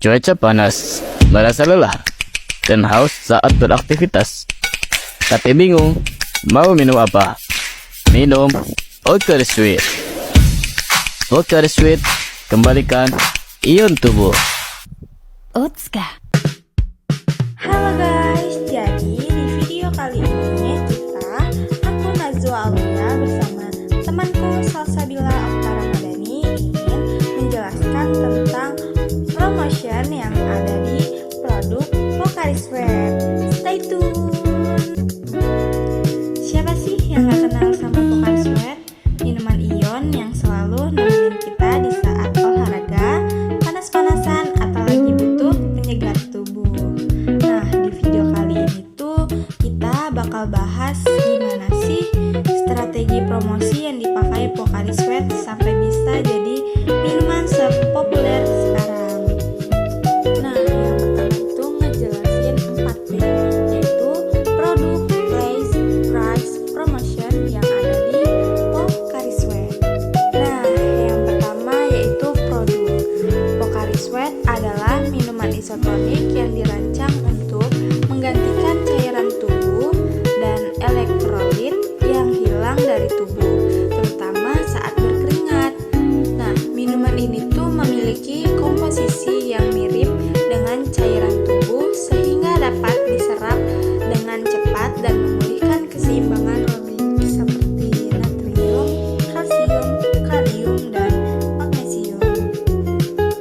Cuaca panas, merasa lelah dan haus saat beraktivitas. Tapi bingung, mau minum apa? Minum Pocari Sweat. Pocari Sweat, kembalikan ion tubuh. Otska. Halo guys, jadi di video kali ini aku Najwa Aulia bersama temanku Salsabila Oktara Madani ingin menjelaskan tentang promotion yang ada di produk Pocari Sweat. Stay tune. Siapa sih yang gak kenal sama Pocari Sweat? Minuman ion yang selalu nemenin kita di saat olahraga, panas-panasan, atau lagi butuh penyegar tubuh. Nah, di video kali ini tuh kita bakal bahas gimana sih strategi promosi yang dipakai Pocari Sweat sampai bisa jadi minuman sepopuler sekarang. Nah, yang pertama itu ngejelasin 4P, yaitu produk, place, price, promotion yang ada di Pocari Sweat. Nah, yang pertama yaitu produk. Pocari Sweat adalah minuman isotonik yang dirancang untuk menggantikan cairan tubuh dan elektrolit yang hilang dari tubuh, terutama saat berkeringat. Nah, minuman ini tuh memiliki komposisi yang mirip dengan cairan tubuh sehingga dapat diserap dengan cepat dan memulihkan keseimbangan organik seperti natrium, kalsium, kalium, dan magnesium.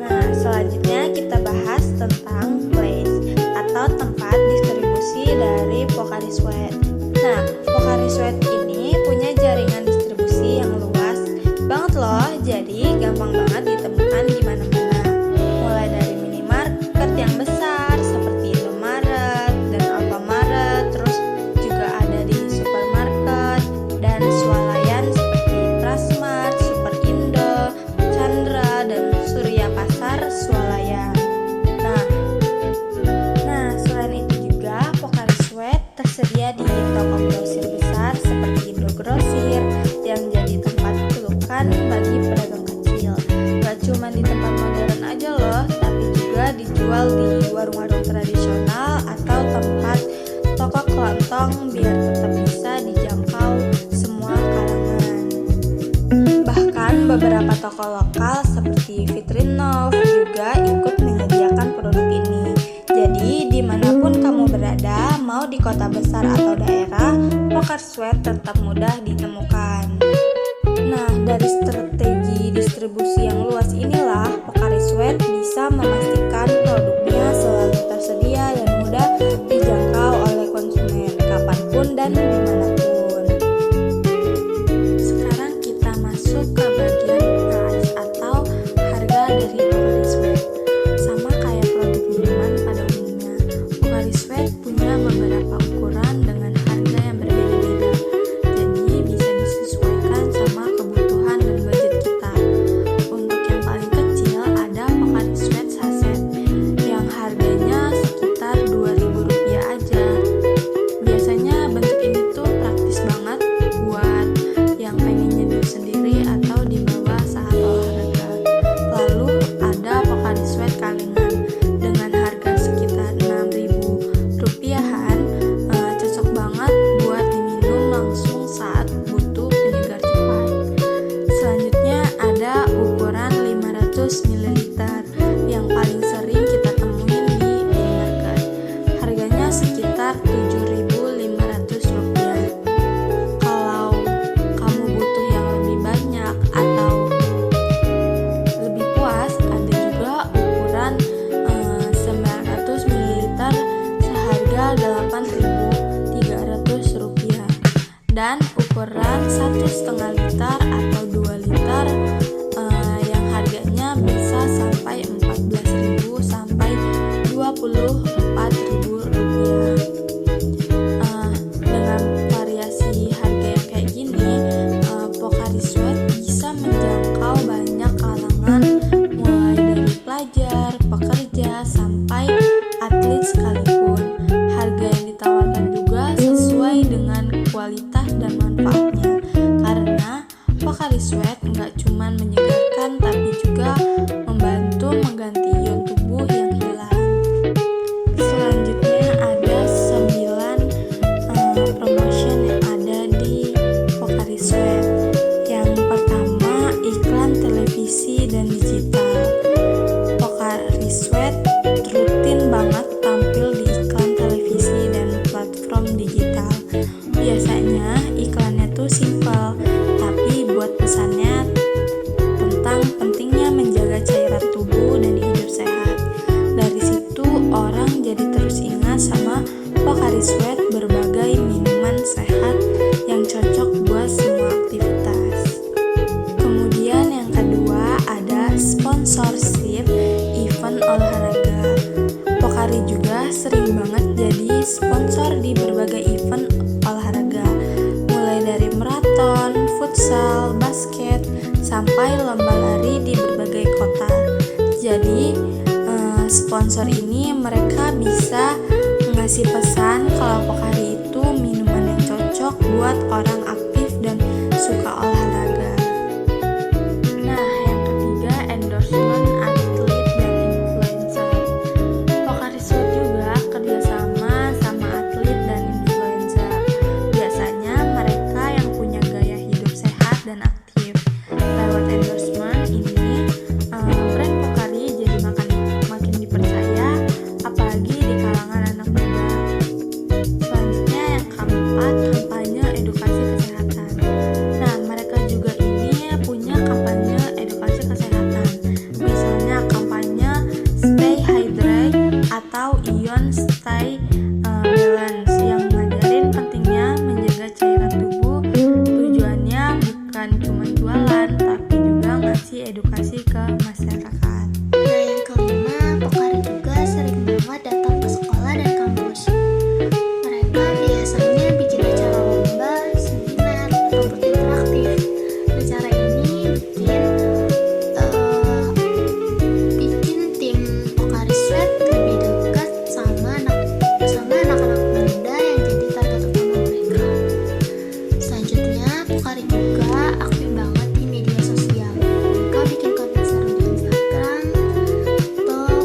Nah, selanjutnya kita bahas tentang place atau tempat distribusi dari Pocari Sweat. Nah, Pocari Sweat ini punya jaringan distribusi yang luas banget loh, jadi gampang banget ditemukan di mana-mana. Mulai dari minimarket yang besar seperti Indomaret dan Alfamaret, terus juga ada di supermarket dan swalayan seperti Trasmart, Superindo, Chandra, dan Surya Pasar Swalayan. Nah, selain itu juga Pocari Sweat tersedia di toko grosir besar seperti Indogrosir yang jadi tempat pelukan bagi pedagang kecil. Gak cuma di tempat modern aja loh, tapi juga dijual di warung-warung tradisional atau tempat toko kelontong biar tetap bisa dijangkau semua kalangan. Bahkan beberapa toko lokal seperti Vitrinov juga ikut menyediakan produk ini. Jadi dimanapun kamu berada, mau di kota besar atau daerah, Pocari Sweat tetap mudah ditemukan. Nah, dari strategi distribusi yang luas inilah, Pocari Sweat bisa memastikan produknya selalu tersedia dan mudah dijangkau oleh konsumen kapanpun dan dimanapun. Sekarang kita masuk ke bagian price atau harga dari Pocari Sweat. Sama kayak produk minuman pada umumnya, Pocari Sweat punya beberapa ukuran dengan harga yang berbeda-beda. Jadi bisa disesuaikan sama kebutuhan dan budget kita. Untuk yang paling kecil ada Pocari Sweat saset yang harganya sekitar Rp2.000 aja. Biasanya bentuk ini tuh praktis banget buat yang pengen nyeduh sendiri atau dibawa saat olahraga. Lalu ada Pocari Sweat kalengan dengan harga sekitar Rp6.000-an, cocok banget buat diminum langsung saat butuh penyegar cepat. Selanjutnya ada ukuran 500 ml yang paling sering kita temuin di minimarket. Harganya sekitar Rp7.500. Kalau kamu butuh yang lebih banyak atau lebih puas, ada juga ukuran 900 ml seharga Rp8.300 dan ukuran 1,5 liter atau 2 liter yang harganya bisa sampai Rp14.000 sampai Rp24.000. Dengan variasi harga yang kayak gini, Pocari Sweat bisa menjangkau banyak kalangan mulai dari pelajar, pekerja, sampai atlet sekalipun. Harga yang ditawarkan juga sesuai dengan kualitas dan manfaatnya, karena Pocari Sweat nggak cuma menyegarkan tapi juga membantu mengganti ion tubuh yang Pocari juga sering banget jadi sponsor di berbagai event olahraga, mulai dari maraton, futsal, basket, sampai lomba lari di berbagai kota. Jadi sponsor ini mereka bisa ngasih pesan kalau Pocari itu minuman yang cocok buat orang aktif dan suka olahraga. Nah, yang ketiga endorsement atlet dan influencer. Pocari Sweat juga kerjasama sama atlet dan influencer. Biasanya mereka yang punya gaya hidup sehat dan aktif. Lewat endorsement ini, brand Pocari jadi makin dipercaya, apalagi di kalangan anak muda. Selanjutnya yang keempat, kampanye edukasi kesehatan. Nah, mereka juga ini punya kampanye edukasi kesehatan. Misalnya kampanye Stay Hydrate atau Ion Stay Balance yang ngajarin pentingnya menjaga cairan tubuh. Tujuannya bukan cuma jualan, tapi juga ngasih edukasi ke masyarakat. Nah, yang kelima, Pocari juga sering banget datang ke sekolah dan kampus. Mereka biasanya bikin acara lomba, seminar, ataupun interaktif. Acara ini bikin tim Pocari Sweat lebih dekat sama anak-anak muda yang jadi target utama mereka. Selanjutnya, Pocari juga aktif banget di media sosial. Mereka bikin konten seru di Instagram, TikTok,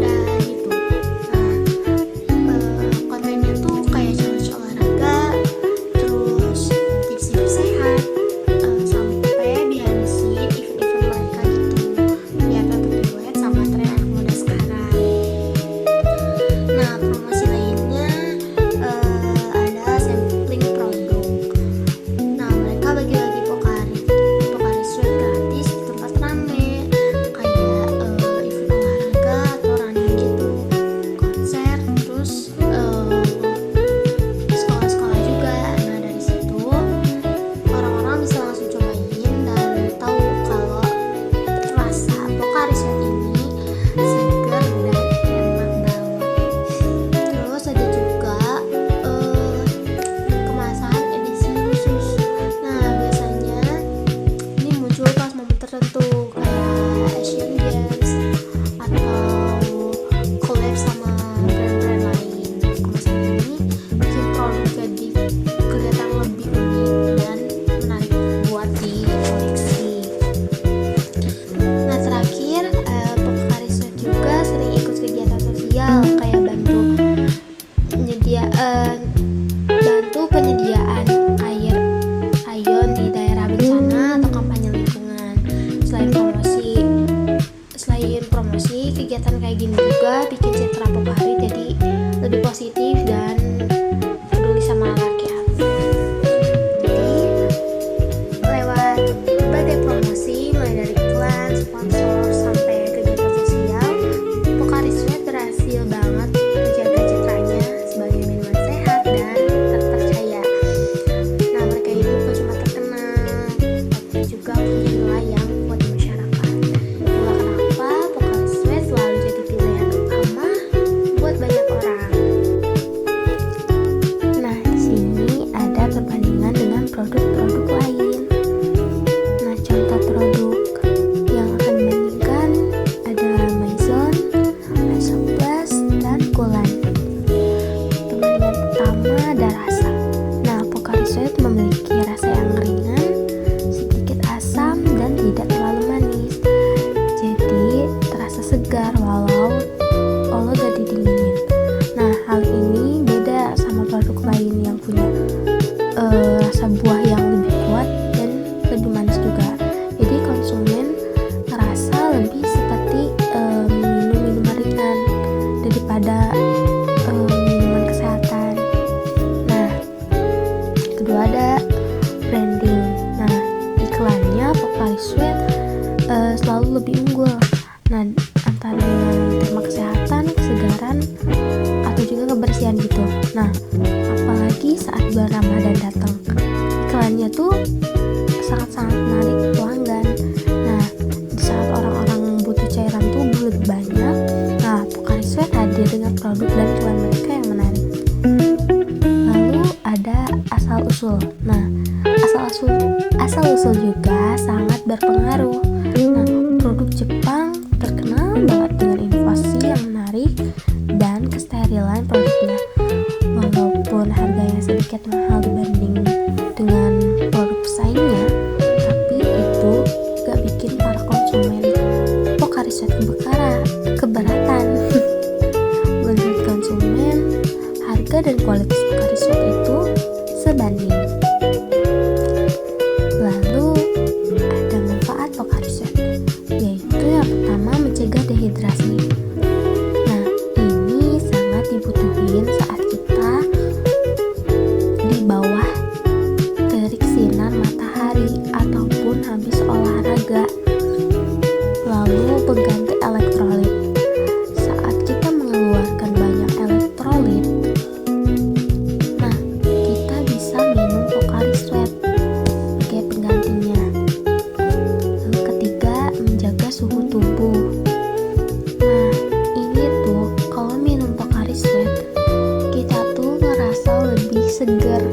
dan YouTube. Kontennya tuh kayak challenge olahraga, terus tips-tips sehat, sampai behind the scene event-event mereka gitu, biar tetap relate sama tren anak muda sekarang. Nah, promosi lainnya ada sampling produk. Nah, mereka bagi-bagi Pocari Sweat gratis di tempat rame, kayak event olahraga atau running gitu, konser, terus sekolah-sekolah juga. Nah, dari situ orang-orang bisa langsung cobain dan tahu kalau rasa Pocari Sweat ini segar dan enak banget. Terus ada juga kemasan edisi khusus. Nah, biasanya ini muncul pas momen tertentu kayak Asian Games atau collab sama brand-brand lain. Kemasan ini bikin produk jadi kelihatan lebih unik dan menarik buat dikoleksi. Nah, terakhir, Pocari Sweat juga sering ikut kegiatan sosial kayak bantu penyediaan air ion di daerah bencana atau kampanye lingkungan. Selain promosi, kegiatan kayak gini juga bikin citra Pocari jadi lebih positif dan peduli sama rakyat. Jadi, lewat berbagai promosi, mulai dari iklan, sponsor, sampai kegiatan sosial, Pocari Sweat berhasil banget menjaga citranya sebagai minuman sehat dan terpercaya. Nah, mereka ini bukan cuma terkenal, tapi juga punya nilai yang kuat di masyarakat. Itulah kenapa Pocari Sweat selalu jadi pilihan utama buat banyak orang. Nah, di sini ada perbandingan dengan produk-produk lain. Nah, contoh produk yang akan dibandingkan ada Maison, Isoplas, dan Kulan. Perbandingan pertama ada rasa. Nah, Pocari Sweat memiliki rasa yang ringan, sedikit asam, dan tidak terlalu manis. Jadi, terasa segar walau gak didinginin. Nah, hal ini beda sama produk lain yang punya rasa buah yang lebih kuat dan lebih manis juga. Jadi konsumen ngerasa lebih seperti minum minuman ringan daripada minuman kesehatan. Nah, kedua ada branding. Nah, iklannya Pocari Sweat selalu lebih unggul. Nah, antara dengan tema kesehatan, kesegaran, atau juga kebersihan gitu. Nah, apalagi saat bulan Ramadan datang, iklannya tuh sangat-sangat menarik pelanggan. Nah, di saat orang-orang butuh cairan tubuh lebih banyak, nah Pocari Sweat produk dan iklan mereka yang menarik. Lalu ada asal-usul. Nah, asal-usul juga sangat berpengaruh. Nah, produk Jepang terkenal banget dengan inovasi yang menarik dan kesterilan produknya. Walaupun harganya sedikit mahal dibanding dengan produk pesaingnya, tapi itu gak bikin para konsumen Pocari Sweat keberatan. Menurut konsumen, harga dan kualitas Pocari Sweat itu sebanding. Lalu ada manfaat Pocari Sweat, yaitu yang pertama mencegah dehidrasi. Nah, ini sangat dibutuhin saat kita di bawah terik sinar matahari ataupun habis olahraga. Lalu pengganti elektrolit. Saat kita mengeluarkan banyak elektrolit, nah kita bisa minum Pocari Sweat sebagai penggantinya. Lalu ketiga, menjaga suhu tubuh. Nah, ini tuh kalau minum Pocari Sweat, kita tuh ngerasa lebih segar